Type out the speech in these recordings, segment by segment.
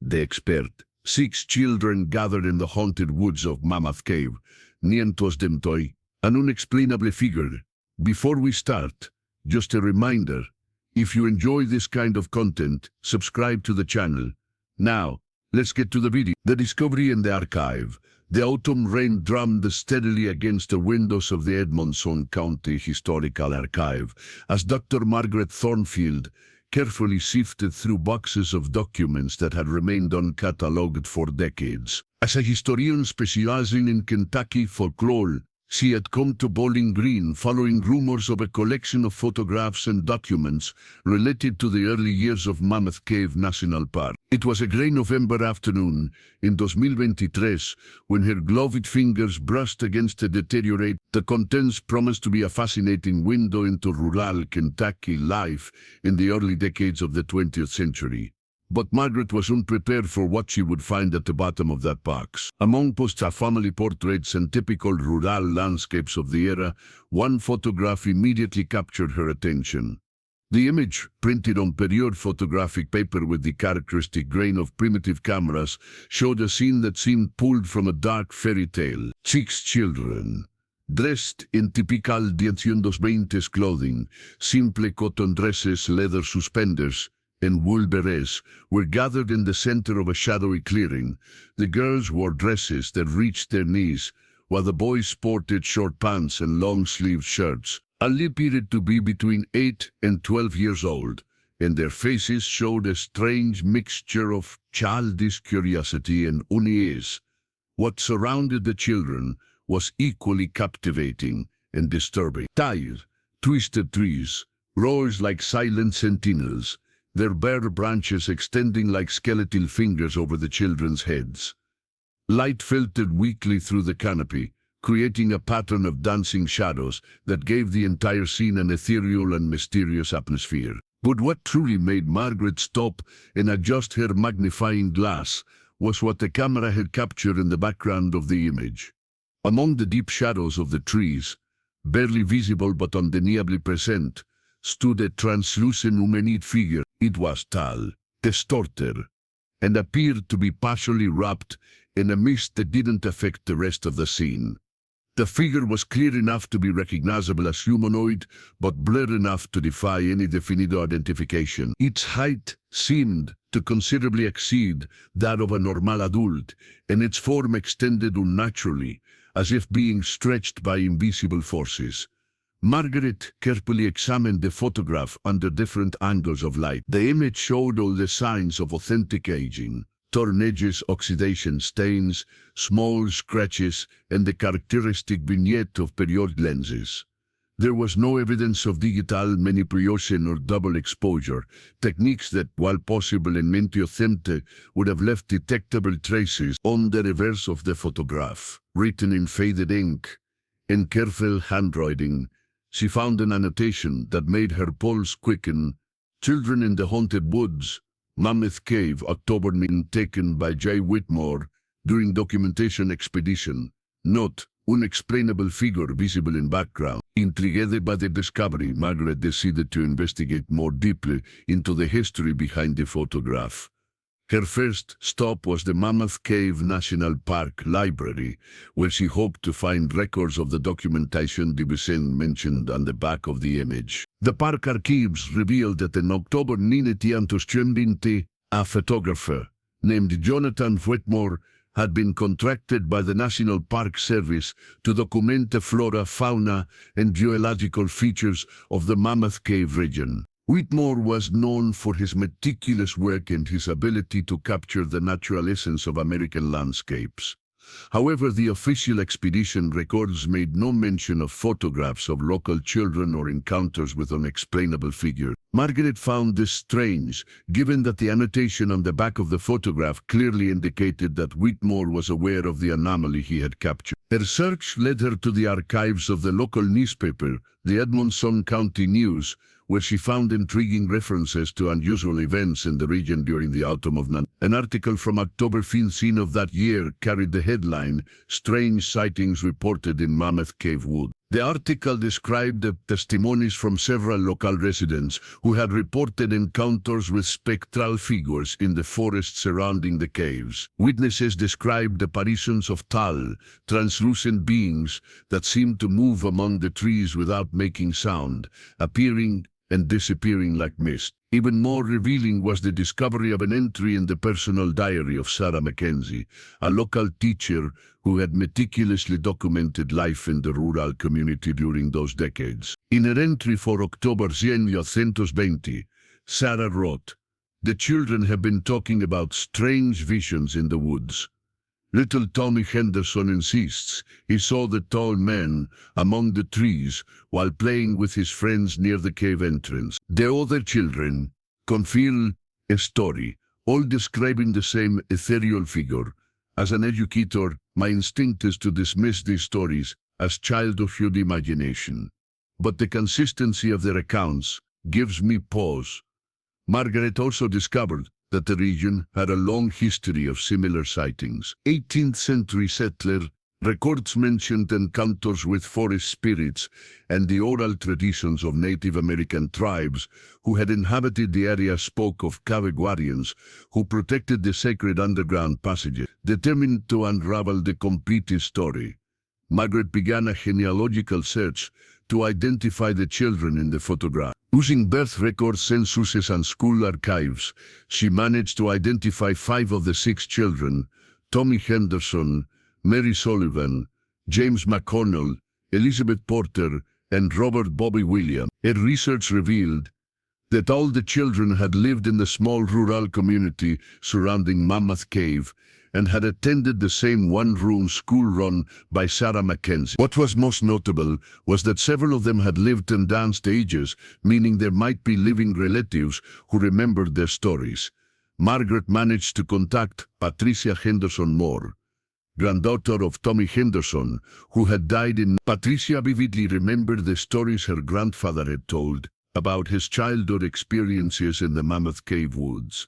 The expert. 6 children gathered in the haunted woods of Mammoth Cave. Nientos dem toy. An unexplainable figure. Before we start, just a reminder, if you enjoy this kind of content, subscribe to the channel. Now, let's get to the video. The discovery in the archive. The autumn rain drummed steadily against the windows of the Edmonson County Historical Archive as Dr. Margaret Thornfield carefully sifted through boxes of documents that had remained uncatalogued for decades. As a historian specializing in Kentucky folklore, she had come to Bowling Green following rumors of a collection of photographs and documents related to the early years of Mammoth Cave National Park. It was a gray November afternoon in 2023 when her gloved fingers brushed against the deteriorate. The contents promised to be a fascinating window into rural Kentucky life in the early decades of the 20th century. But Margaret was unprepared for what she would find at the bottom of that box. Among post-family portraits and typical rural landscapes of the era, one photograph immediately captured her attention. The image, printed on period photographic paper with the characteristic grain of primitive cameras, showed a scene that seemed pulled from a dark fairy tale. 6 children, dressed in typical 1920s clothing, simple cotton dresses, leather suspenders, and wool berets, were gathered in the center of a shadowy clearing. The girls wore dresses that reached their knees, while the boys sported short pants and long-sleeved shirts. All appeared to be between 8 and 12 years old, and their faces showed a strange mixture of childish curiosity and unease. What surrounded the children was equally captivating and disturbing. Tall, twisted trees rose like silent sentinels, their bare branches extending like skeletal fingers over the children's heads. Light filtered weakly through the canopy, creating a pattern of dancing shadows that gave the entire scene an ethereal and mysterious atmosphere. But what truly made Margaret stop and adjust her magnifying glass was what the camera had captured in the background of the image. Among the deep shadows of the trees, barely visible but undeniably present, stood a translucent humanoid figure. It was tall, distorted, and appeared to be partially wrapped in a mist that didn't affect the rest of the scene. The figure was clear enough to be recognizable as humanoid, but blurred enough to defy any definite identification. Its height seemed to considerably exceed that of a normal adult, and its form extended unnaturally, as if being stretched by invisible forces. Margaret carefully examined the photograph under different angles of light. The image showed all the signs of authentic aging: torn edges, oxidation stains, small scratches, and the characteristic vignette of period lenses. There was no evidence of digital manipulation or double exposure, techniques that, while possible and meant to authentic, would have left detectable traces on the reverse of the photograph. Written in faded ink, in careful handwriting, she found an annotation that made her pulse quicken. Children in the Haunted Woods, Mammoth Cave, October 9, taken by J. Whitmore during documentation expedition. Note, unexplainable figure visible in background. Intrigued by the discovery, Margaret decided to investigate more deeply into the history behind the photograph. Her first stop was the Mammoth Cave National Park Library, where she hoped to find records of the documentation Division mentioned on the back of the image. The park archives revealed that in October 1920, a photographer named Jonathan Whitmore had been contracted by the National Park Service to document the flora, fauna, and geological features of the Mammoth Cave region. Whitmore was known for his meticulous work and his ability to capture the natural essence of American landscapes. However, the official expedition records made no mention of photographs of local children or encounters with unexplainable figures. Margaret found this strange, given that the annotation on the back of the photograph clearly indicated that Whitmore was aware of the anomaly he had captured. Her search led her to the archives of the local newspaper, the Edmonson County News, where she found intriguing references to unusual events in the region during the autumn of 19. An article from October 15 of that year carried the headline, "Strange Sightings Reported in Mammoth Cave Wood." The article described the testimonies from several local residents who had reported encounters with spectral figures in the forest surrounding the caves. Witnesses described apparitions of tall, translucent beings that seemed to move among the trees without making sound, appearing and disappearing like mist. Even more revealing was the discovery of an entry in the personal diary of Sarah Mackenzie, a local teacher who had meticulously documented life in the rural community during those decades. In her entry for October 1920, Sarah wrote, "The children have been talking about strange visions in the woods. Little Tommy Henderson insists he saw the tall man among the trees while playing with his friends near the cave entrance. The other children conceal a story, all describing the same ethereal figure. As an educator, my instinct is to dismiss these stories as childhood imagination. But the consistency of their accounts gives me pause." Margaret also discovered that the region had a long history of similar sightings. 18th century settler records mentioned encounters with forest spirits and the oral traditions of Native American tribes who had inhabited the area spoke of cave guardians who protected the sacred underground passages. Determined to unravel the complete story, Margaret began a genealogical search to identify the children in the photograph. Using birth records, censuses, and school archives, she managed to identify 5 of the 6 children: Tommy Henderson, Mary Sullivan, James McConnell, Elizabeth Porter, and Robert Bobby Williams. Her research revealed that all the children had lived in the small rural community surrounding Mammoth Cave and had attended the same one-room school run by Sarah Mackenzie. What was most notable was that several of them had lived in advanced ages, meaning there might be living relatives who remembered their stories. Margaret managed to contact Patricia Henderson Moore, granddaughter of Tommy Henderson, who had died in. Patricia vividly remembered the stories her grandfather had told about his childhood experiences in the Mammoth Cave woods.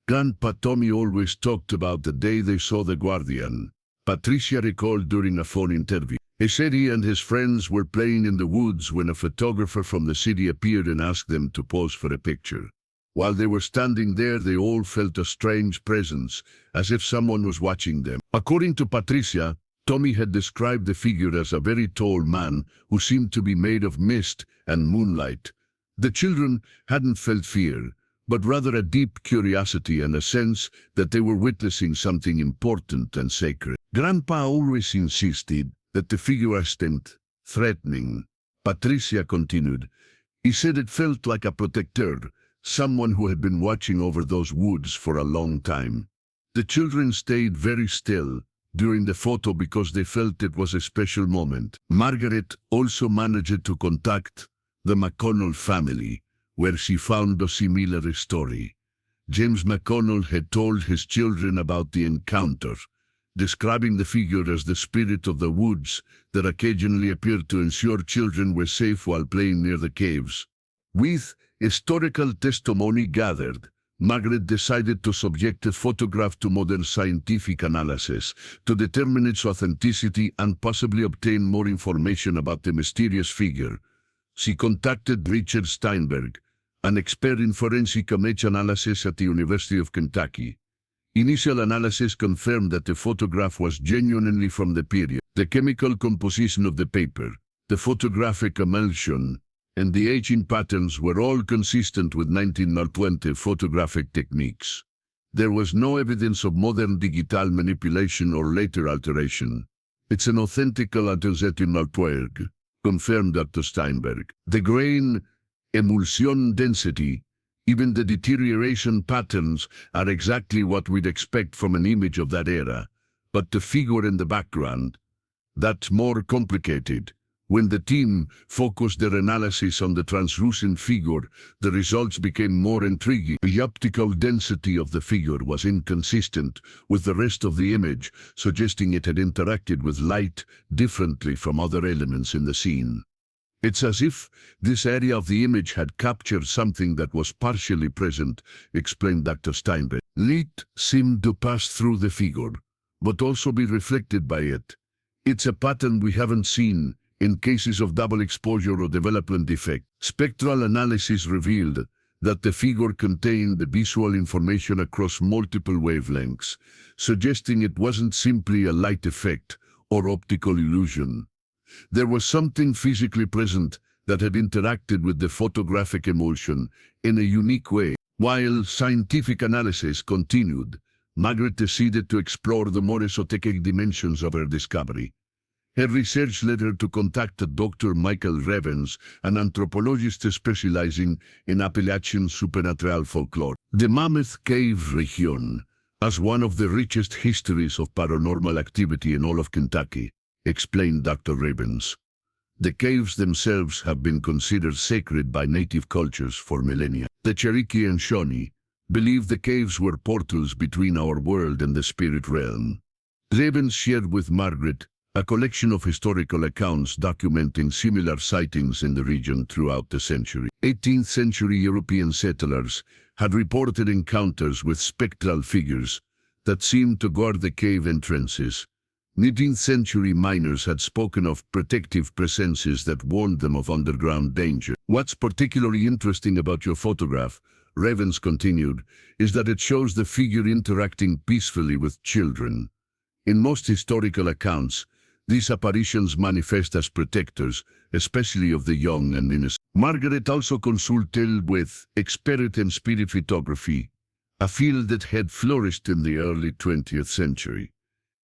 Grandpa Tommy always talked about the day they saw the guardian, Patricia recalled during a phone interview. He said he and his friends were playing in the woods when a photographer from the city appeared and asked them to pose for a picture. While they were standing there, they all felt a strange presence, as if someone was watching them. According to Patricia, Tommy had described the figure as a very tall man who seemed to be made of mist and moonlight. The children hadn't felt fear, but rather a deep curiosity and a sense that they were witnessing something important and sacred. Grandpa always insisted that the figure was threatening. Patricia continued. He said it felt like a protector, someone who had been watching over those woods for a long time. The children stayed very still during the photo because they felt it was a special moment. Margaret also managed to contact the McConnell family, where she found a similar story. James McConnell had told his children about the encounter, describing the figure as the spirit of the woods that occasionally appeared to ensure children were safe while playing near the caves. With historical testimony gathered, Margaret decided to subject the photograph to modern scientific analysis to determine its authenticity and possibly obtain more information about the mysterious figure. She contacted Richard Steinberg, an expert in forensic image analysis at the University of Kentucky. Initial analysis confirmed that the photograph was genuinely from the period. The chemical composition of the paper, the photographic emulsion, and the aging patterns were all consistent with 1920 photographic techniques. There was no evidence of modern digital manipulation or later alteration. It's an authentic work, confirmed Dr. Steinberg. The grain, emulsion density, even the deterioration patterns are exactly what we'd expect from an image of that era. But the figure in the background, that's more complicated. When the team focused their analysis on the translucent figure, the results became more intriguing. The optical density of the figure was inconsistent with the rest of the image, suggesting it had interacted with light differently from other elements in the scene. It's as if this area of the image had captured something that was partially present, explained Dr. Steinberg. Light seemed to pass through the figure, but also be reflected by it. It's a pattern we haven't seen in cases of double exposure or development defect. Spectral analysis revealed that the figure contained the visual information across multiple wavelengths, suggesting it wasn't simply a light effect or optical illusion. There was something physically present that had interacted with the photographic emulsion in a unique way. While scientific analysis continued, Margaret decided to explore the more esoteric dimensions of her discovery. Her research led her to contact Dr. Michael Revens, an anthropologist specializing in Appalachian supernatural folklore. The Mammoth Cave region has one of the richest histories of paranormal activity in all of Kentucky, explained Dr. Revens. The caves themselves have been considered sacred by native cultures for millennia. The Cherokee and Shawnee believed the caves were portals between our world and the spirit realm. Revens shared with Margaret a collection of historical accounts documenting similar sightings in the region throughout the century. 18th century European settlers had reported encounters with spectral figures that seemed to guard the cave entrances. 19th century miners had spoken of protective presences that warned them of underground danger. What's particularly interesting about your photograph, Revens continued, is that it shows the figure interacting peacefully with children. In most historical accounts, these apparitions manifest as protectors, especially of the young and innocent. Margaret also consulted with expert in spirit photography, a field that had flourished in the early 20th century.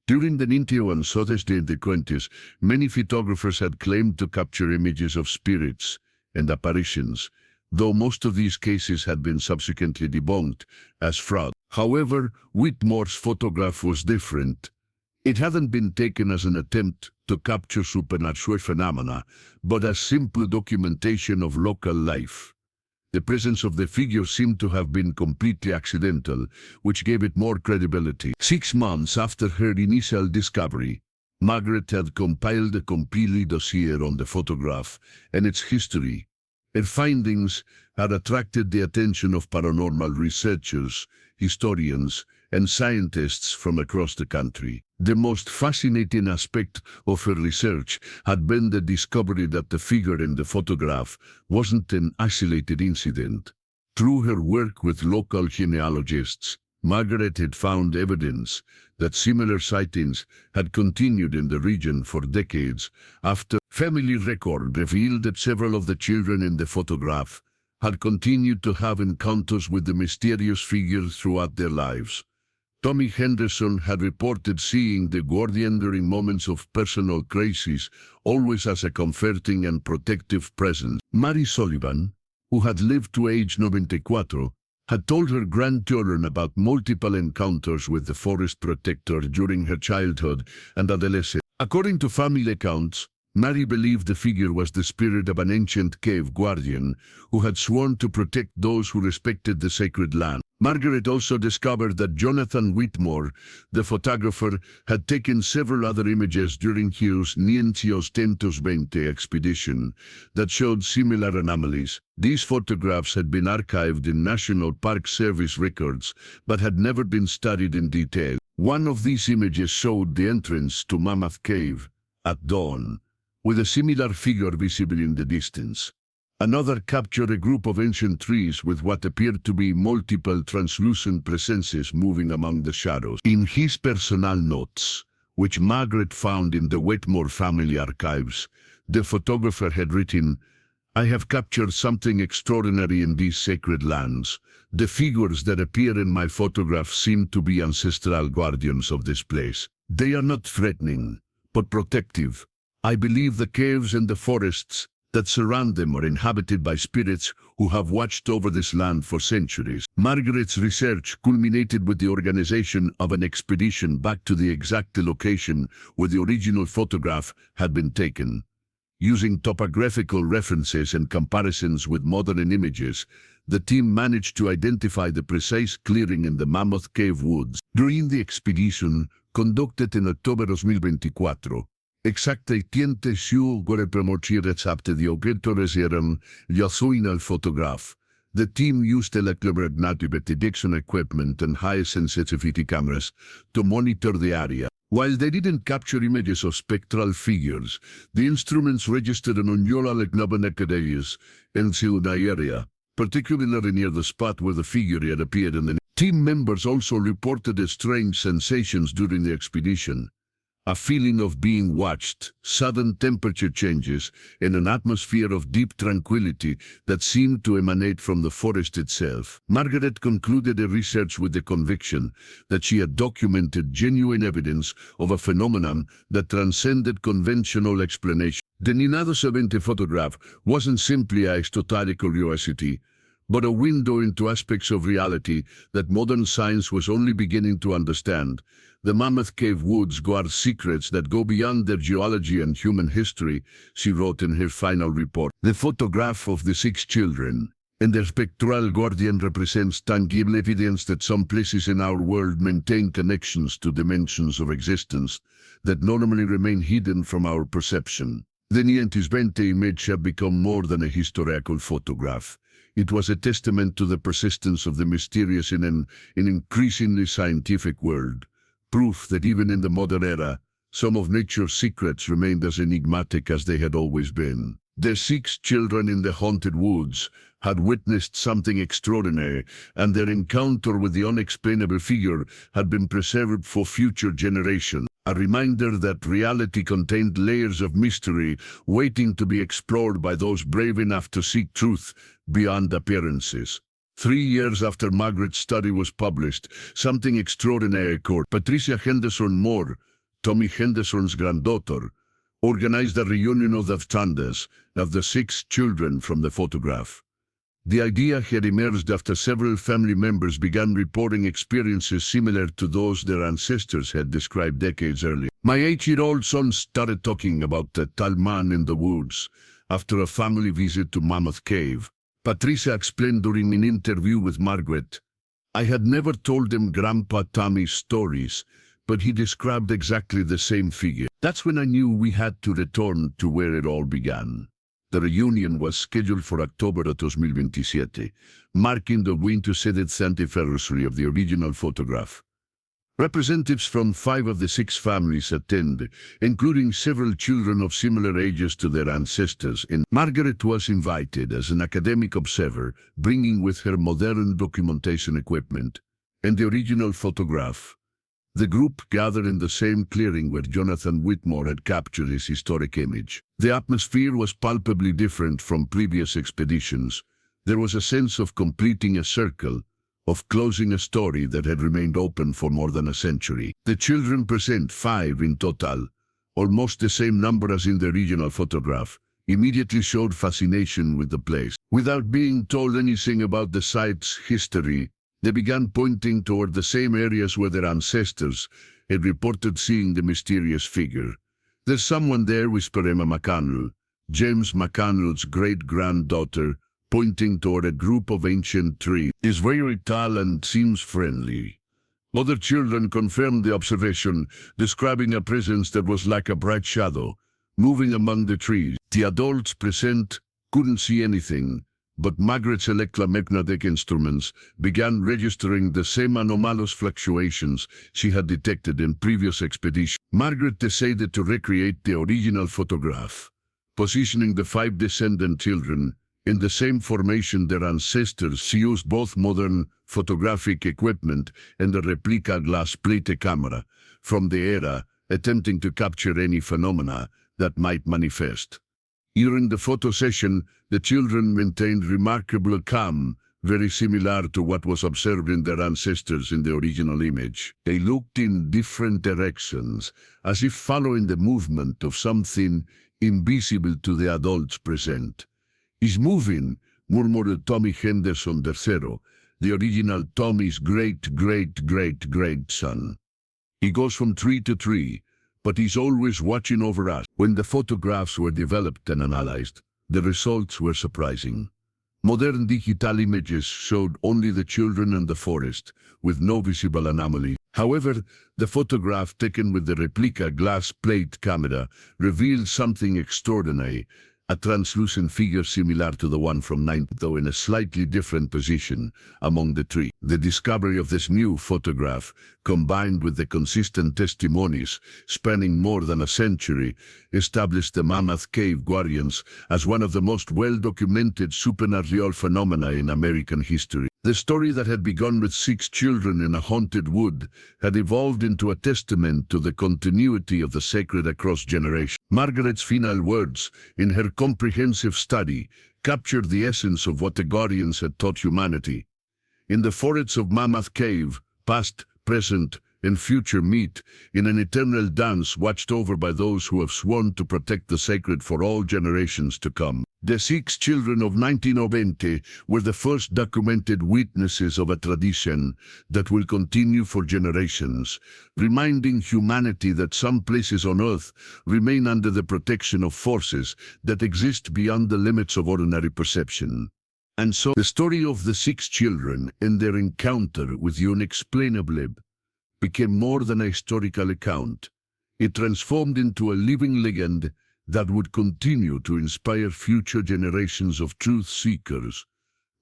During the 1920s, many photographers had claimed to capture images of spirits and apparitions, though most of these cases had been subsequently debunked as fraud. However, Whitmore's photograph was different. It hadn't been taken as an attempt to capture supernatural phenomena, but as simple documentation of local life. The presence of the figure seemed to have been completely accidental, which gave it more credibility. 6 months after her initial discovery, Margaret had compiled a complete dossier on the photograph and its history. Her findings had attracted the attention of paranormal researchers, historians, and scientists from across the country. The most fascinating aspect of her research had been the discovery that the figure in the photograph wasn't an isolated incident. Through her work with local genealogists, Margaret had found evidence that similar sightings had continued in the region for decades after family record revealed that several of the children in the photograph had continued to have encounters with the mysterious figure throughout their lives. Tommy Henderson had reported seeing the guardian during moments of personal crisis, always as a comforting and protective presence. Mary Sullivan, who had lived to age 94, had told her grandchildren about multiple encounters with the forest protector during her childhood and adolescence. According to family accounts, Mary believed the figure was the spirit of an ancient cave guardian who had sworn to protect those who respected the sacred land. Margaret also discovered that Jonathan Whitmore, the photographer, had taken several other images during his 1920 expedition that showed similar anomalies. These photographs had been archived in National Park Service records, but had never been studied in detail. One of these images showed the entrance to Mammoth Cave at dawn, with a similar figure visible in the distance. Another captured a group of ancient trees with what appeared to be multiple translucent presences moving among the shadows. In his personal notes, which Margaret found in the Whitmore family archives, the photographer had written, "I have captured something extraordinary in these sacred lands. The figures that appear in my photograph seem to be ancestral guardians of this place. They are not threatening, but protective. I believe the caves and the forests that surround them are inhabited by spirits who have watched over this land for centuries." Margaret's research culminated with the organization of an expedition back to the exact location where the original photograph had been taken. Using topographical references and comparisons with modern images, the team managed to identify the precise clearing in the Mammoth Cave woods. During the expedition, conducted in October 2024, exactamente siu gore promoci recepte di oggetto reserem, gli in al photograph. The team used electromagnetic detection equipment and high-sensitivity cameras to monitor the area. While they didn't capture images of spectral figures, the instruments registered an unusual electromagnetic areas in the area, particularly near the spot where the figure had appeared in the team members also reported strange sensations during the expedition. A feeling of being watched, sudden temperature changes, and an atmosphere of deep tranquility that seemed to emanate from the forest itself. Margaret concluded her research with the conviction that she had documented genuine evidence of a phenomenon that transcended conventional explanation. The 1970 photograph wasn't simply a historical curiosity, but a window into aspects of reality that modern science was only beginning to understand. The Mammoth Cave woods guard secrets that go beyond their geology and human history, she wrote in her final report. The photograph of the 6 children and their spectral guardian represents tangible evidence that some places in our world maintain connections to dimensions of existence that normally remain hidden from our perception. The 1920 image had become more than a historical photograph. It was a testament to the persistence of the mysterious in an increasingly scientific world, proof that even in the modern era, some of nature's secrets remained as enigmatic as they had always been. The 6 children in the haunted woods had witnessed something extraordinary, and their encounter with the unexplainable figure had been preserved for future generations. A reminder that reality contained layers of mystery waiting to be explored by those brave enough to seek truth beyond appearances. 3 years after Margaret's study was published, something extraordinary occurred. Patricia Henderson Moore, Tommy Henderson's granddaughter, organized a reunion of the standards of the 6 children from the photograph. The idea had emerged after several family members began reporting experiences similar to those their ancestors had described decades earlier. My 8-year-old son started talking about the tall man in the woods after a family visit to Mammoth Cave. Patricia explained during an interview with Margaret, "I had never told him Grandpa Tommy's stories, but he described exactly the same figure. That's when I knew we had to return to where it all began." The reunion was scheduled for October 2027, marking the 27th anniversary of the original photograph. Representatives from 5 of the 6 families attended, including several children of similar ages to their ancestors, and Margaret was invited as an academic observer, bringing with her modern documentation equipment and the original photograph. The group gathered in the same clearing where Jonathan Whitmore had captured his historic image. The atmosphere was palpably different from previous expeditions. There was a sense of completing a circle, of closing a story that had remained open for more than a century. The children present 5 in total, almost the same number as in the original photograph, immediately showed fascination with the place. Without being told anything about the site's history, they began pointing toward the same areas where their ancestors had reported seeing the mysterious figure. "There's someone there," whispered Emma McConnell, James McConnell's great-granddaughter, pointing toward a group of ancient trees. "Is very tall and seems friendly." Other children confirmed the observation, describing a presence that was like a bright shadow, moving among the trees. The adults present couldn't see anything, but Margaret's electromagnetic instruments began registering the same anomalous fluctuations she had detected in previous expeditions. Margaret decided to recreate the original photograph, positioning the 5 descendant children in the same formation their ancestors. She used both modern photographic equipment and a replica glass-plated camera from the era, attempting to capture any phenomena that might manifest. During the photo session, the children maintained remarkable calm, very similar to what was observed in their ancestors in the original image. They looked in different directions, as if following the movement of something invisible to the adults present. "He's moving," murmured Tommy Henderson III, the original Tommy's great-great-great-great-son. "He goes from tree to tree, but he's always watching over us." When the photographs were developed and analyzed, the results were surprising. Modern digital images showed only the children and the forest, with no visible anomaly. However, the photograph taken with the replica glass plate camera revealed something extraordinary, a translucent figure similar to the one from 9, though in a slightly different position among the tree. The discovery of this new photograph, combined with the consistent testimonies spanning more than a century, established the Mammoth Cave Guardians as one of the most well-documented supernatural phenomena in American history. The story that had begun with 6 children in a haunted wood had evolved into a testament to the continuity of the sacred across generations. Margaret's final words in her comprehensive study captured the essence of what the Guardians had taught humanity. In the forests of Mammoth Cave, past, present, and future meet in an eternal dance watched over by those who have sworn to protect the sacred for all generations to come. The 6 children of 1920 were the first documented witnesses of a tradition that will continue for generations, reminding humanity that some places on Earth remain under the protection of forces that exist beyond the limits of ordinary perception. And so, the story of the 6 children and their encounter with the unexplainable became more than a historical account. It transformed into a living legend that would continue to inspire future generations of truth seekers,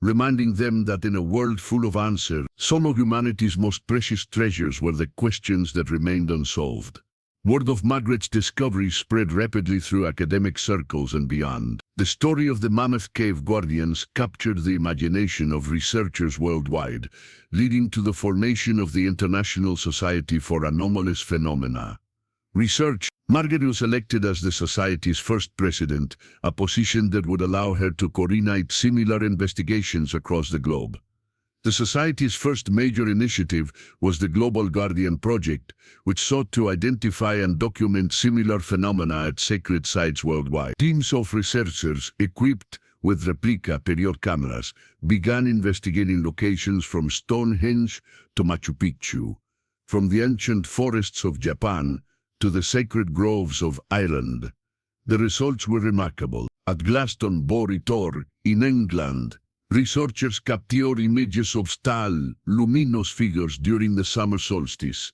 reminding them that in a world full of answers, some of humanity's most precious treasures were the questions that remained unsolved. Word of Margaret's discovery spread rapidly through academic circles and beyond. The story of the Mammoth Cave Guardians captured the imagination of researchers worldwide, leading to the formation of the International Society for Anomalous Phenomena. Margaret was elected as the Society's first president, a position that would allow her to coordinate similar investigations across the globe. The Society's first major initiative was the Global Guardian Project, which sought to identify and document similar phenomena at sacred sites worldwide. Teams of researchers equipped with replica period cameras began investigating locations from Stonehenge to Machu Picchu, from the ancient forests of Japan to the sacred groves of Ireland. The results were remarkable. At Glastonbury Tor, in England, researchers captured images of tall, luminous figures during the summer solstice.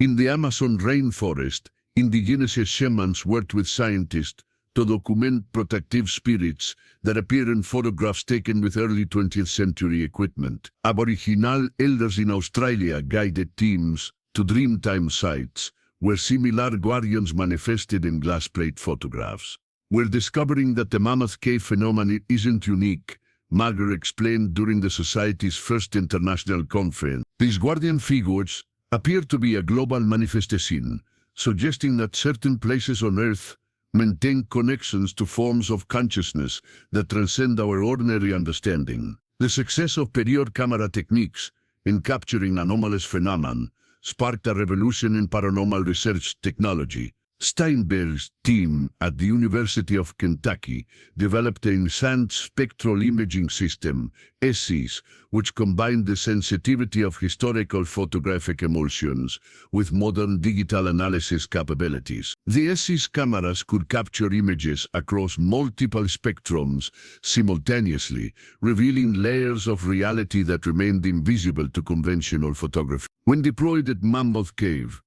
In the Amazon rainforest, indigenous shamans worked with scientists to document protective spirits that appear in photographs taken with early 20th century equipment. Aboriginal elders in Australia guided teams to Dreamtime sites, where similar guardians manifested in glass plate photographs. We're discovering that the Mammoth Cave phenomenon isn't unique, Margaret explained during the Society's first international conference. These guardian figures appear to be a global manifestation, suggesting that certain places on Earth maintain connections to forms of consciousness that transcend our ordinary understanding. The success of period camera techniques in capturing anomalous phenomena sparked a revolution in paranormal research technology. Steinberg's team at the University of Kentucky developed an enhanced spectral imaging system, SES, which combined the sensitivity of historical photographic emulsions with modern digital analysis capabilities. The SES cameras could capture images across multiple spectrums simultaneously, revealing layers of reality that remained invisible to conventional photography. When deployed at Mammoth Cave,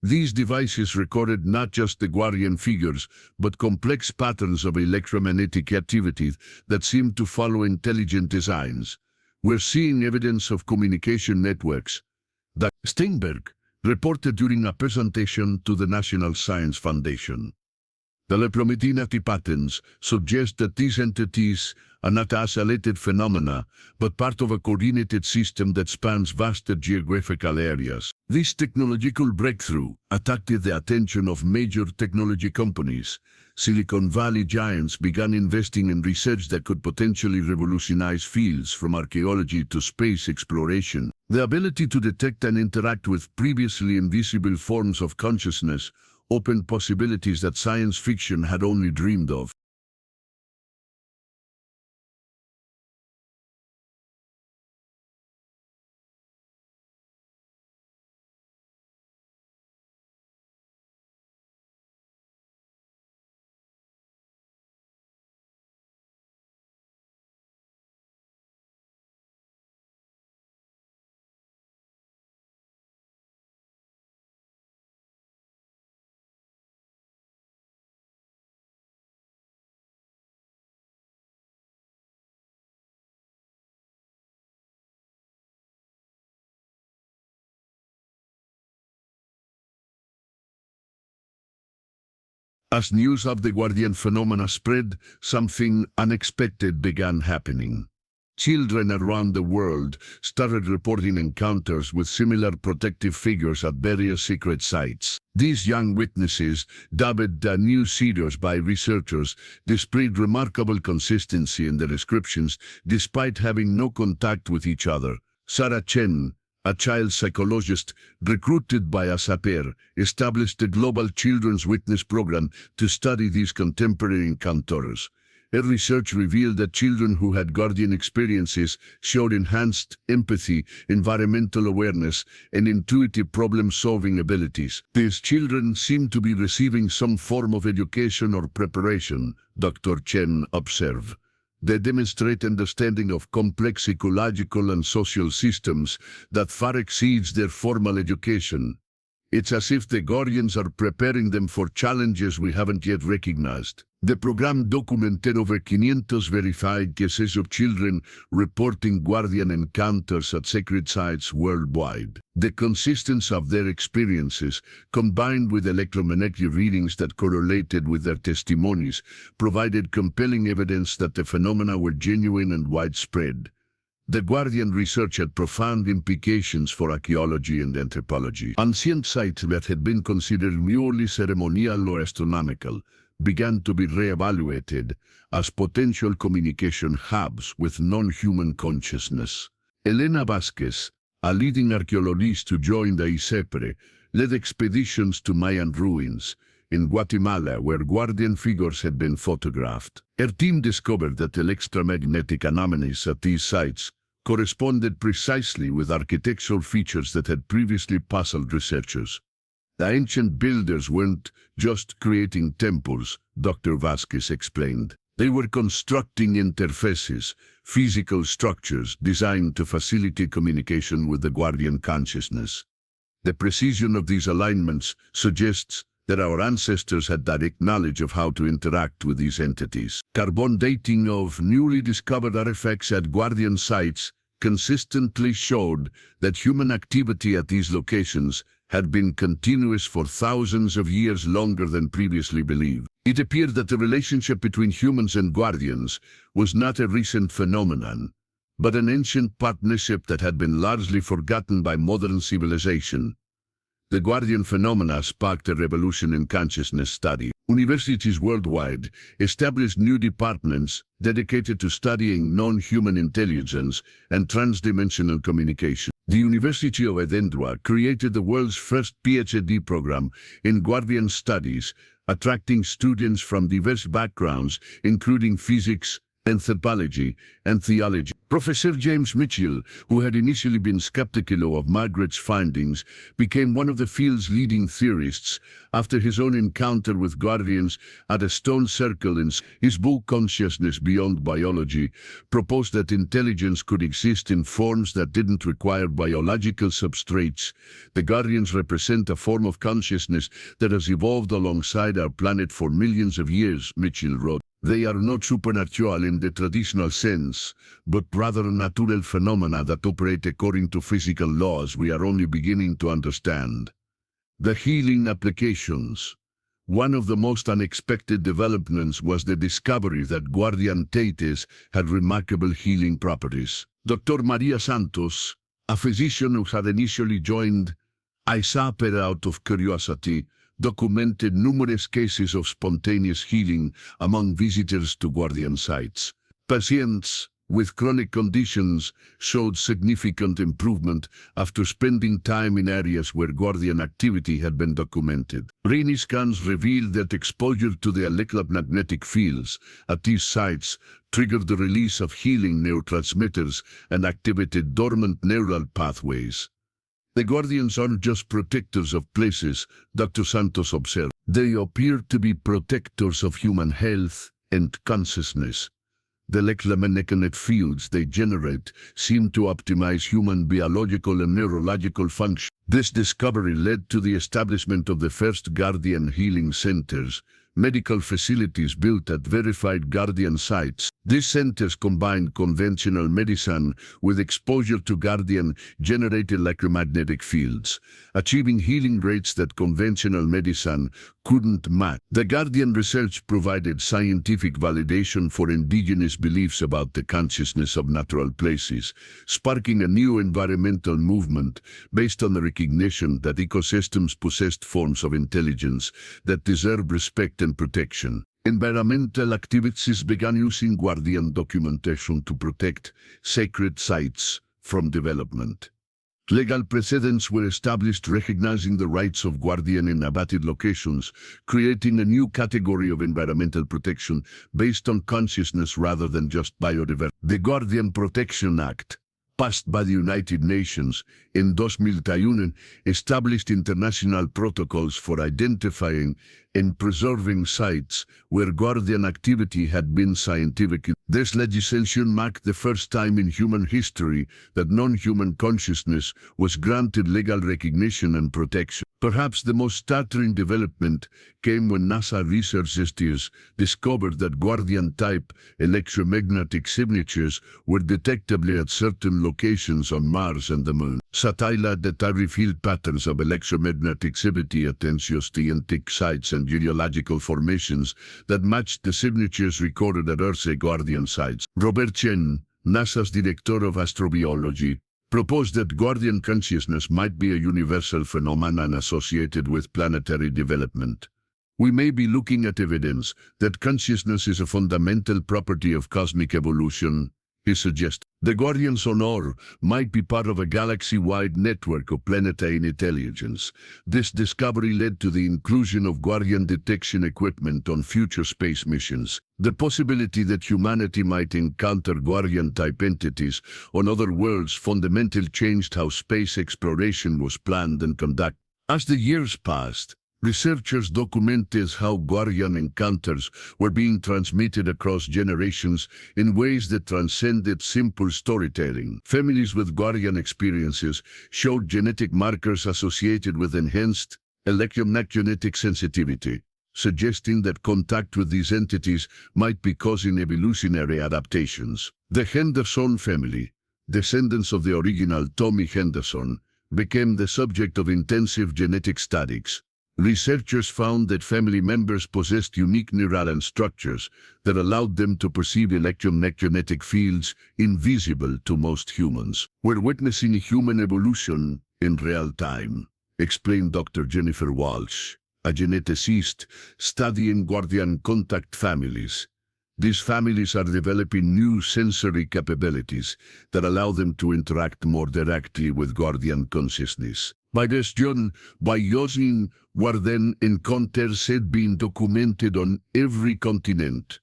these devices recorded not just the guardian figures, but complex patterns of electromagnetic activity that seemed to follow intelligent designs. We're seeing evidence of communication networks that Steinberg reported during a presentation to the National Science Foundation. The electromagnetic patterns suggest that these entities are not isolated phenomena, but part of a coordinated system that spans vast geographical areas. This technological breakthrough attracted the attention of major technology companies. Silicon Valley giants began investing in research that could potentially revolutionize fields from archaeology to space exploration. The ability to detect and interact with previously invisible forms of consciousness opened possibilities that science fiction had only dreamed of. As news of the Guardian phenomena spread, something unexpected began happening. Children around the world started reporting encounters with similar protective figures at various secret sites. These young witnesses, dubbed the new seers by researchers, displayed remarkable consistency in their descriptions despite having no contact with each other. Sarah Chen, a child psychologist recruited by ASAPER, established the Global Children's Witness Program to study these contemporary encounters. Her research revealed that children who had guardian experiences showed enhanced empathy, environmental awareness, and intuitive problem-solving abilities. These children seem to be receiving some form of education or preparation, Dr. Chen observed. They demonstrate understanding of complex ecological and social systems that far exceeds their formal education. It's as if the guardians are preparing them for challenges we haven't yet recognized. The program documented over 500 verified cases of children reporting guardian encounters at sacred sites worldwide. The consistency of their experiences, combined with electromagnetic readings that correlated with their testimonies, provided compelling evidence that the phenomena were genuine and widespread. The Guardian research had profound implications for archaeology and anthropology. Ancient sites that had been considered merely ceremonial or astronomical began to be re-evaluated as potential communication hubs with non-human consciousness. Elena Vázquez, a leading archaeologist who joined the ISEPRE, led expeditions to Mayan ruins in Guatemala where guardian figures had been photographed. Her team discovered that electromagnetic anomalies at these sites corresponded precisely with architectural features that had previously puzzled researchers. The ancient builders weren't just creating temples, Dr. Vázquez explained. They were constructing interfaces, physical structures designed to facilitate communication with the guardian consciousness. The precision of these alignments suggests that our ancestors had direct knowledge of how to interact with these entities. Carbon dating of newly discovered artifacts at guardian sites consistently showed that human activity at these locations had been continuous for thousands of years longer than previously believed. It appeared that the relationship between humans and guardians was not a recent phenomenon, but an ancient partnership that had been largely forgotten by modern civilization. The guardian phenomena sparked a revolution in consciousness study. Universities worldwide established new departments dedicated to studying non-human intelligence and transdimensional communication. The University of Edinburgh created the world's first PhD program in guardian studies, attracting students from diverse backgrounds, including physics, anthropology, and theology. Professor James Mitchell, who had initially been skeptical of Margaret's findings, became one of the field's leading theorists after his own encounter with guardians at a stone circle. In his book Consciousness Beyond Biology, proposed that intelligence could exist in forms that didn't require biological substrates. The guardians represent a form of consciousness that has evolved alongside our planet for millions of years, Mitchell wrote. They are not supernatural in the traditional sense, but rather natural phenomena that operate according to physical laws we are only beginning to understand. The healing applications. One of the most unexpected developments was the discovery that guardian deities had remarkable healing properties. Dr. Maria Santos, a physician who had initially joined ISAPER out of curiosity, documented numerous cases of spontaneous healing among visitors to guardian sites. Patients with chronic conditions showed significant improvement after spending time in areas where guardian activity had been documented. Brain scans revealed that exposure to the electromagnetic fields at these sites triggered the release of healing neurotransmitters and activated dormant neural pathways. The guardians aren't just protectors of places, Dr. Santos observed. They appear to be protectors of human health and consciousness. The electromagnetic fields they generate seem to optimize human biological and neurological function. This discovery led to the establishment of the first guardian healing centers, medical facilities built at verified Guardian sites. These centers combined conventional medicine with exposure to Guardian-generated electromagnetic fields, achieving healing rates that conventional medicine couldn't match. The Guardian research provided scientific validation for indigenous beliefs about the consciousness of natural places, sparking a new environmental movement based on the recognition that ecosystems possessed forms of intelligence that deserve respect and protection. Environmental activists began using Guardian documentation to protect sacred sites from development. Legal precedents were established recognizing the rights of Guardian in abated locations, creating a new category of environmental protection based on consciousness rather than just biodiversity. The Guardian Protection Act, passed by the United Nations in 2001, established international protocols for identifying and preserving sites where Guardian activity had been scientific. This legislation marked the first time in human history that non-human consciousness was granted legal recognition and protection. Perhaps the most startling development came when NASA researchers discovered that Guardian-type electromagnetic signatures were detectable at certain locations on Mars and the Moon. Satellites that revealed patterns of electromagnetic activity at ancient sites and geological formations that matched the signatures recorded at Earth's Guardian sites. Robert Chen, NASA's director of astrobiology, proposed that Guardian consciousness might be a universal phenomenon associated with planetary development. We may be looking at evidence that consciousness is a fundamental property of cosmic evolution, he suggests. The Guardian sonar might be part of a galaxy-wide network of planetary intelligence. This discovery led to the inclusion of Guardian detection equipment on future space missions. The possibility that humanity might encounter Guardian-type entities on other worlds fundamentally changed how space exploration was planned and conducted. As the years passed, researchers documented how Guardian encounters were being transmitted across generations in ways that transcended simple storytelling. Families with Guardian experiences showed genetic markers associated with enhanced electromagnetic sensitivity, suggesting that contact with these entities might be causing evolutionary adaptations. The Henderson family, descendants of the original Tommy Henderson, became the subject of intensive genetic studies. Researchers found that family members possessed unique neural structures that allowed them to perceive electromagnetic fields invisible to most humans. We're witnessing human evolution in real time, explained Dr. Jennifer Walsh, a geneticist studying Guardian contact families. These families are developing new sensory capabilities that allow them to interact more directly with Guardian consciousness. By using Guardian encounters had been documented on every continent.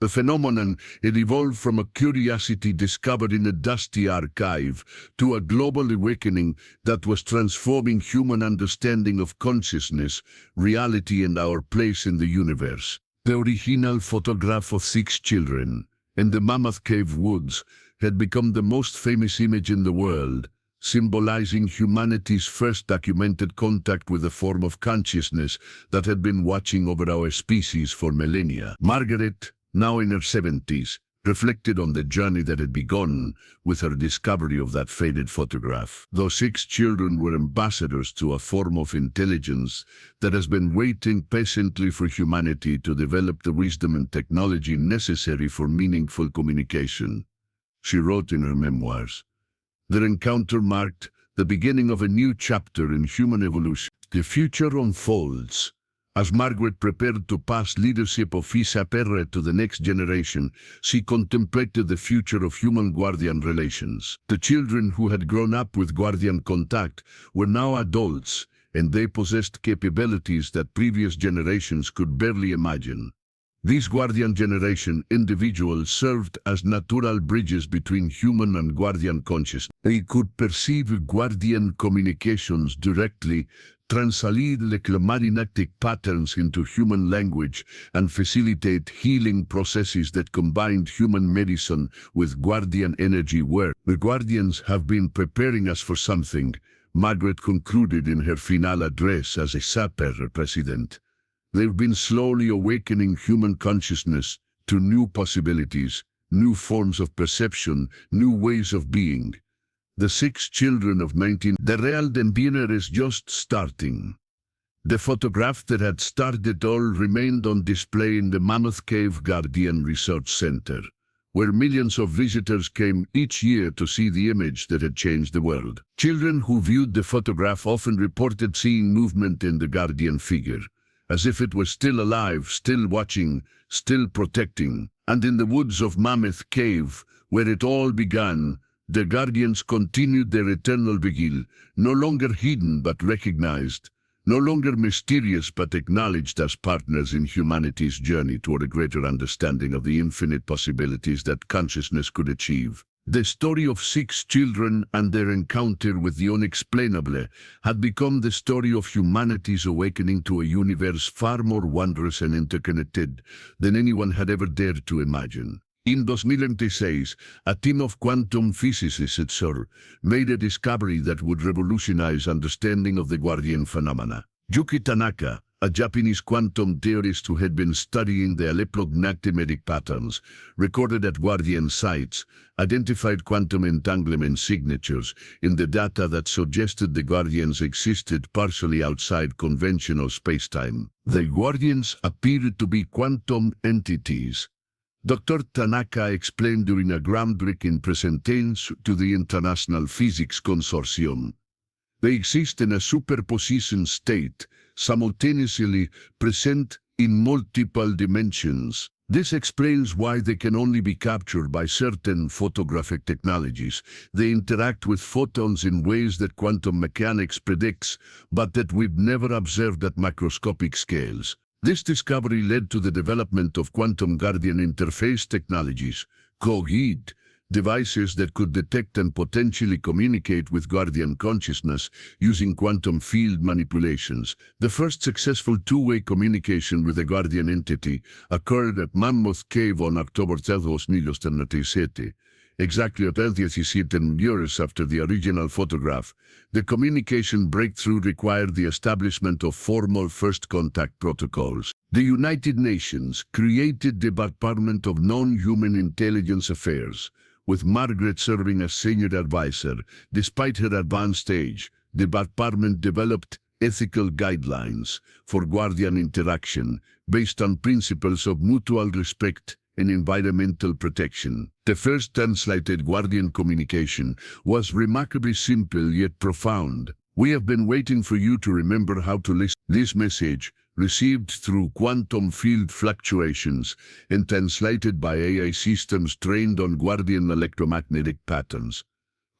The phenomenon had evolved from a curiosity discovered in a dusty archive to a global awakening that was transforming human understanding of consciousness, reality, and our place in the universe. The original photograph of 6 children in the Mammoth Cave woods had become the most famous image in the world, symbolizing humanity's first documented contact with a form of consciousness that had been watching over our species for millennia. Margaret, now in her 70s, reflected on the journey that had begun with her discovery of that faded photograph. Those 6 children were ambassadors to a form of intelligence that has been waiting patiently for humanity to develop the wisdom and technology necessary for meaningful communication, she wrote in her memoirs. Their encounter marked the beginning of a new chapter in human evolution. The future unfolds. As Margaret prepared to pass leadership of ISAPR to the next generation, she contemplated the future of human-Guardian relations. The children who had grown up with Guardian contact were now adults, and they possessed capabilities that previous generations could barely imagine. These Guardian generation individuals served as natural bridges between human and Guardian consciousness. They could perceive Guardian communications directly, translate electromagnetic patterns into human language, and facilitate healing processes that combined human medicine with Guardian energy work. The Guardians have been preparing us for something, Margaret concluded in her final address as a ISAPR president. They've been slowly awakening human consciousness to new possibilities, new forms of perception, new ways of being. The six children of 19. The real demeanor is just starting. The photograph that had started it all remained on display in the Mammoth Cave Guardian Research Center, where millions of visitors came each year to see the image that had changed the world. Children who viewed the photograph often reported seeing movement in the Guardian figure, as if it was still alive, still watching, still protecting. And in the woods of Mammoth Cave, where it all began, the Guardians continued their eternal vigil, no longer hidden but recognized, no longer mysterious but acknowledged as partners in humanity's journey toward a greater understanding of the infinite possibilities that consciousness could achieve. The story of six children and their encounter with the unexplainable had become the story of humanity's awakening to a universe far more wondrous and interconnected than anyone had ever dared to imagine. In 2016, a team of quantum physicists at CERN made a discovery that would revolutionize understanding of the Guardian phenomena. Yuki Tanaka, a Japanese quantum theorist who had been studying the electromagnetic patterns recorded at Guardian sites, identified quantum entanglement signatures in the data that suggested the Guardians existed partially outside conventional spacetime. The Guardians appeared to be quantum entities. Dr. Tanaka explained during a groundbreaking presentation to the International Physics Consortium. They exist in a superposition state, simultaneously present in multiple dimensions. This explains why they can only be captured by certain photographic technologies. They interact with photons in ways that quantum mechanics predicts, but that we've never observed at macroscopic scales. This discovery led to the development of quantum Guardian interface technologies, QGID, devices that could detect and potentially communicate with Guardian consciousness using quantum field manipulations. The first successful two-way communication with a Guardian entity occurred at Mammoth Cave on October 3, 2017. Exactly 17 years after the original photograph, the communication breakthrough required the establishment of formal first contact protocols. The United Nations created the Department of Non-Human Intelligence Affairs, with Margaret serving as senior advisor. Despite her advanced age, the department developed ethical guidelines for Guardian interaction based on principles of mutual respect and environmental protection. The first translated Guardian communication was remarkably simple yet profound. We have been waiting for you to remember how to listen. This message, received through quantum field fluctuations and translated by AI systems trained on Guardian electromagnetic patterns,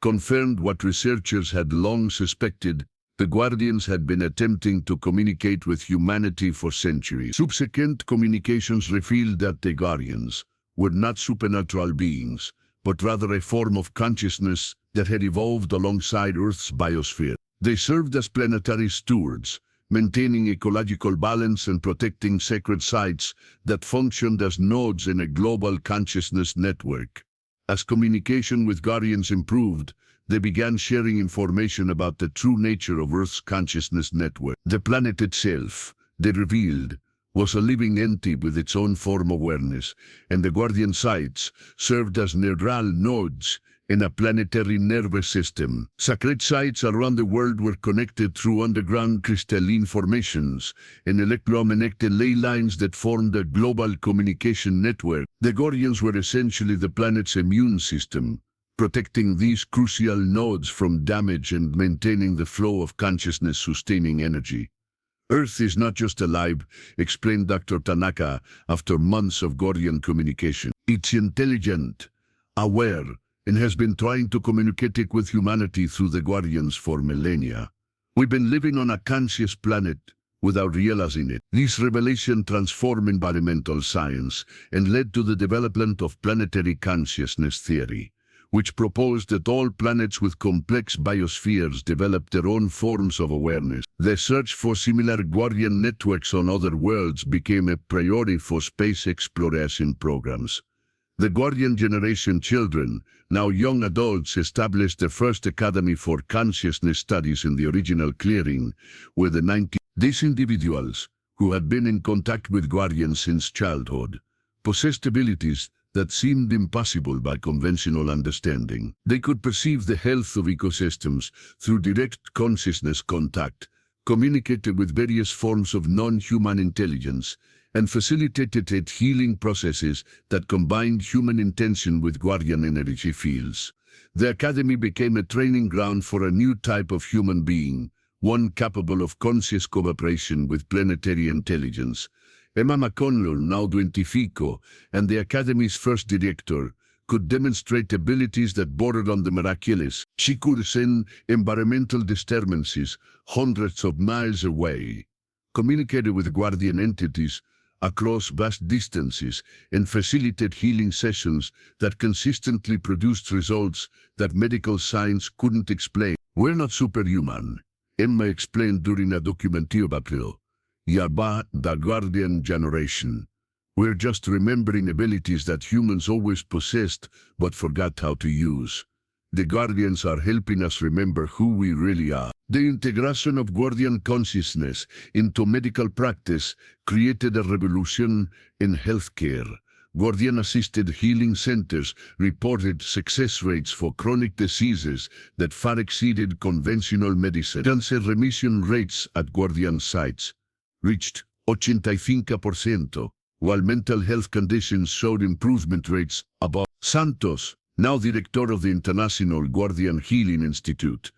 confirmed what researchers had long suspected. The Guardians had been attempting to communicate with humanity for centuries. Subsequent communications revealed that the Guardians were not supernatural beings, but rather a form of consciousness that had evolved alongside Earth's biosphere. They served as planetary stewards, maintaining ecological balance and protecting sacred sites that functioned as nodes in a global consciousness network. As communication with Guardians improved, they began sharing information about the true nature of Earth's consciousness network. The planet itself, they revealed, was a living entity with its own form of awareness, and the Guardian sites served as neural nodes in a planetary nervous system. Sacred sites around the world were connected through underground crystalline formations and electromagnetic ley lines that formed a global communication network. The Guardians were essentially the planet's immune system, protecting these crucial nodes from damage and maintaining the flow of consciousness-sustaining energy. Earth is not just alive, explained Dr. Tanaka after months of Guardian communication. It's intelligent, aware, and has been trying to communicate with humanity through the Guardians for millennia. We've been living on a conscious planet without realizing it. This revelation transformed environmental science and led to the development of planetary consciousness theory, which proposed that all planets with complex biospheres develop their own forms of awareness. The search for similar Guardian networks on other worlds became a priority for space exploration programs. The Guardian generation children, now young adults, established the first Academy for Consciousness Studies in the original clearing, where These individuals, who had been in contact with Guardians since childhood, possessed abilities that seemed impossible by conventional understanding. They could perceive the health of ecosystems through direct consciousness contact, communicated with various forms of non-human intelligence, and facilitated healing processes that combined human intention with Guardian energy fields. The Academy became a training ground for a new type of human being, one capable of conscious cooperation with planetary intelligence. Emma McConnell, now 25, and the Academy's first director, could demonstrate abilities that bordered on the miraculous. She could sense environmental disturbances hundreds of miles away, communicated with Guardian entities across vast distances, and facilitate healing sessions that consistently produced results that medical science couldn't explain. "We're not superhuman," Emma explained during a documentary about the Guardian generation. "We're just remembering abilities that humans always possessed but forgot how to use. The Guardians are helping us remember who we really are." The integration of Guardian consciousness into medical practice created a revolution in healthcare. Guardian-assisted healing centers reported success rates for chronic diseases that far exceeded conventional medicine. Cancer remission rates at Guardian sites reached 85%, while mental health conditions showed improvement rates above. Santos, now director of the International Guardian Healing Institute,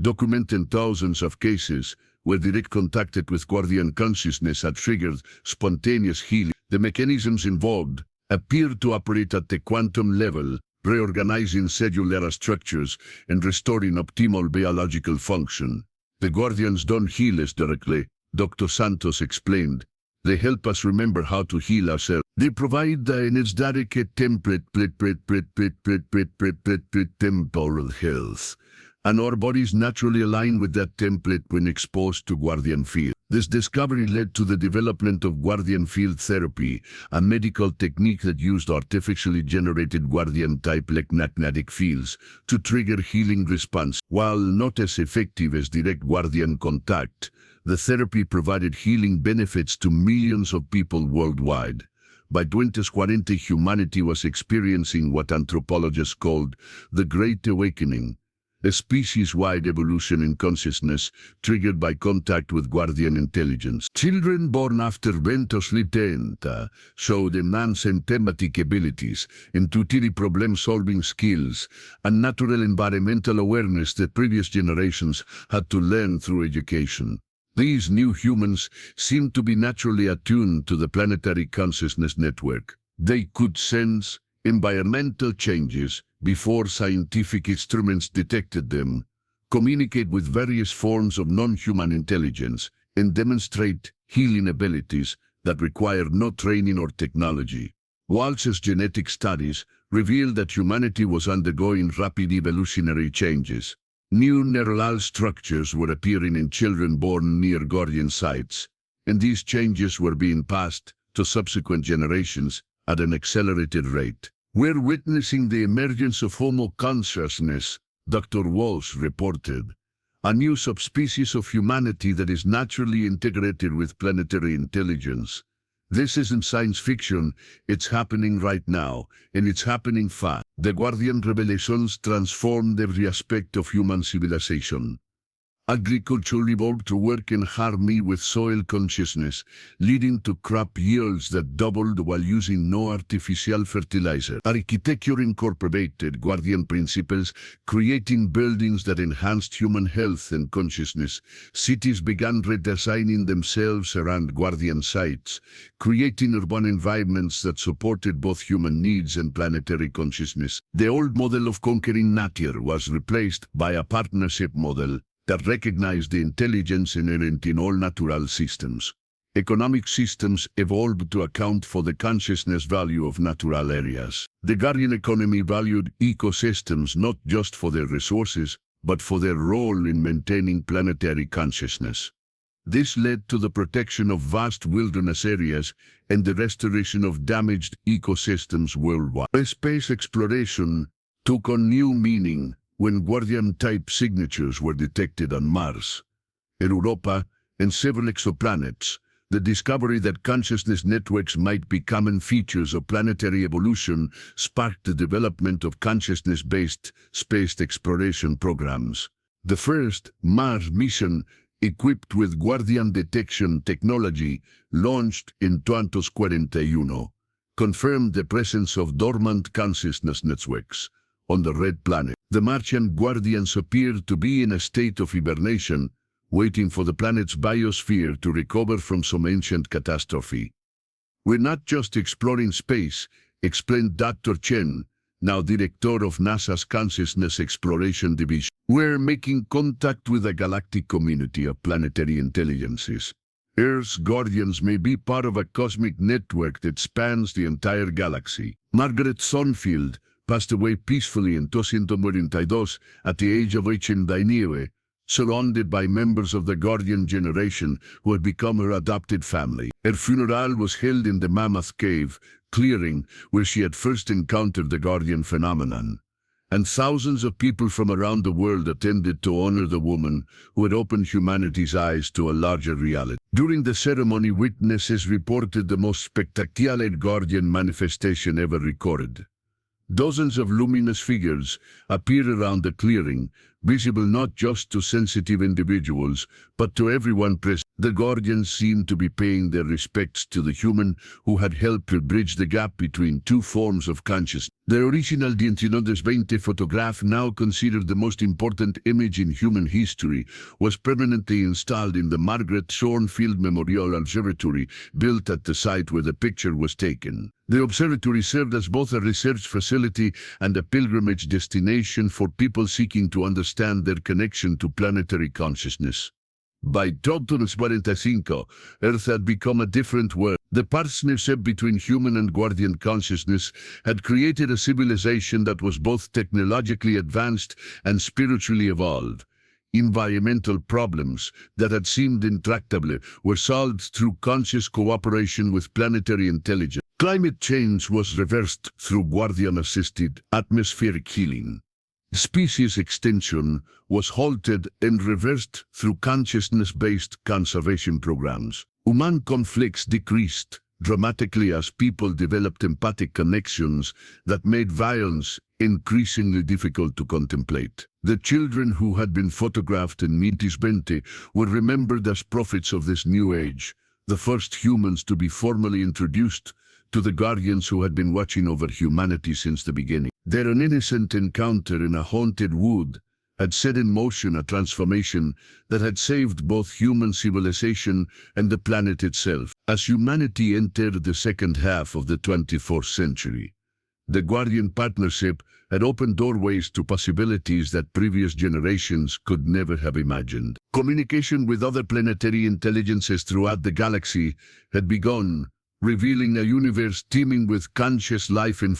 documented thousands of cases where direct contact with Guardian consciousness had triggered spontaneous healing. The mechanisms involved appear to operate at the quantum level, reorganizing cellular structures and restoring optimal biological function. "The Guardians don't heal us directly," Dr. Santos explained. "They help us remember how to heal ourselves. They provide an dedicated template temporal health, and our bodies naturally align with that template when exposed to Guardian field." This discovery led to the development of Guardian field therapy, a medical technique that used artificially generated Guardian-type magnetic fields to trigger healing response. While not as effective as direct Guardian contact, the therapy provided healing benefits to millions of people worldwide. By 2040, humanity was experiencing what anthropologists called the Great Awakening, a species-wide evolution in consciousness triggered by contact with Guardian intelligence. Children born after 2030 showed immense empathic abilities, intuitive problem-solving skills, and natural environmental awareness that previous generations had to learn through education. These new humans seemed to be naturally attuned to the planetary consciousness network. They could sense environmental changes before scientific instruments detected them, communicate with various forms of non-human intelligence, and demonstrate healing abilities that require no training or technology. Walsh's genetic studies revealed that humanity was undergoing rapid evolutionary changes. New neural structures were appearing in children born near Guardian sites, and these changes were being passed to subsequent generations at an accelerated rate. "We're witnessing the emergence of Homo consciousness," Dr. Walsh reported, "a new subspecies of humanity that is naturally integrated with planetary intelligence. This isn't science fiction, it's happening right now, and it's happening fast." The Guardian revelations transformed every aspect of human civilization. Agriculture evolved to work in harmony with soil consciousness, leading to crop yields that doubled while using no artificial fertilizer. Architecture incorporated Guardian principles, creating buildings that enhanced human health and consciousness. Cities began redesigning themselves around Guardian sites, creating urban environments that supported both human needs and planetary consciousness. The old model of conquering nature was replaced by a partnership model that recognized the intelligence inherent in all natural systems. Economic systems evolved to account for the consciousness value of natural areas. The Guardian economy valued ecosystems not just for their resources, but for their role in maintaining planetary consciousness. This led to the protection of vast wilderness areas and the restoration of damaged ecosystems worldwide. Space exploration took on new meaning when Guardian-type signatures were detected on Mars, in Europa, and several exoplanets, The discovery that consciousness networks might be common features of planetary evolution sparked the development of consciousness-based space exploration programs. The first Mars mission, equipped with Guardian detection technology, launched in 2041, confirmed the presence of dormant consciousness networks on the Red Planet. The Martian Guardians appeared to be in a state of hibernation, waiting for the planet's biosphere to recover from some ancient catastrophe. "We're not just exploring space," explained Dr. Chen, now director of NASA's Consciousness Exploration Division. "We're making contact with a galactic community of planetary intelligences. Earth's guardians may be part of a cosmic network that spans the entire galaxy." Margaret Thornfield passed away peacefully in 2022 at the age of 89, surrounded by members of the Guardian generation who had become her adopted family. Her funeral was held in the Mammoth Cave clearing where she had first encountered the Guardian phenomenon, and thousands of people from around the world attended to honor the woman who had opened humanity's eyes to a larger reality. During the ceremony, witnesses reported the most spectacular Guardian manifestation ever recorded. Dozens of luminous figures appeared around the clearing, visible not just to sensitive individuals, but to everyone present. The Guardians seemed to be paying their respects to the human who had helped to bridge the gap between two forms of consciousness. The original 1920 photograph, now considered the most important image in human history, was permanently installed in the Margaret Thornfield Memorial Observatory, built at the site where the picture was taken. The observatory served as both a research facility and a pilgrimage destination for people seeking to understand their connection to planetary consciousness. By 2045, Earth had become a different world. The partnership between human and Guardian consciousness had created a civilization that was both technologically advanced and spiritually evolved. Environmental problems that had seemed intractable were solved through conscious cooperation with planetary intelligence. Climate change was reversed through Guardian-assisted atmospheric healing. Species extinction was halted and reversed through consciousness-based conservation programs. Human conflicts decreased dramatically as people developed empathic connections that made violence increasingly difficult to contemplate. The children who had been photographed in 1920 were remembered as prophets of this new age, the first humans to be formally introduced to the Guardians who had been watching over humanity since the beginning. Their innocent encounter in a haunted wood had set in motion a transformation that had saved both human civilization and the planet itself. As humanity entered the second half of the 24th century, the Guardian partnership had opened doorways to possibilities that previous generations could never have imagined. Communication with other planetary intelligences throughout the galaxy had begun, revealing a universe teeming with conscious life in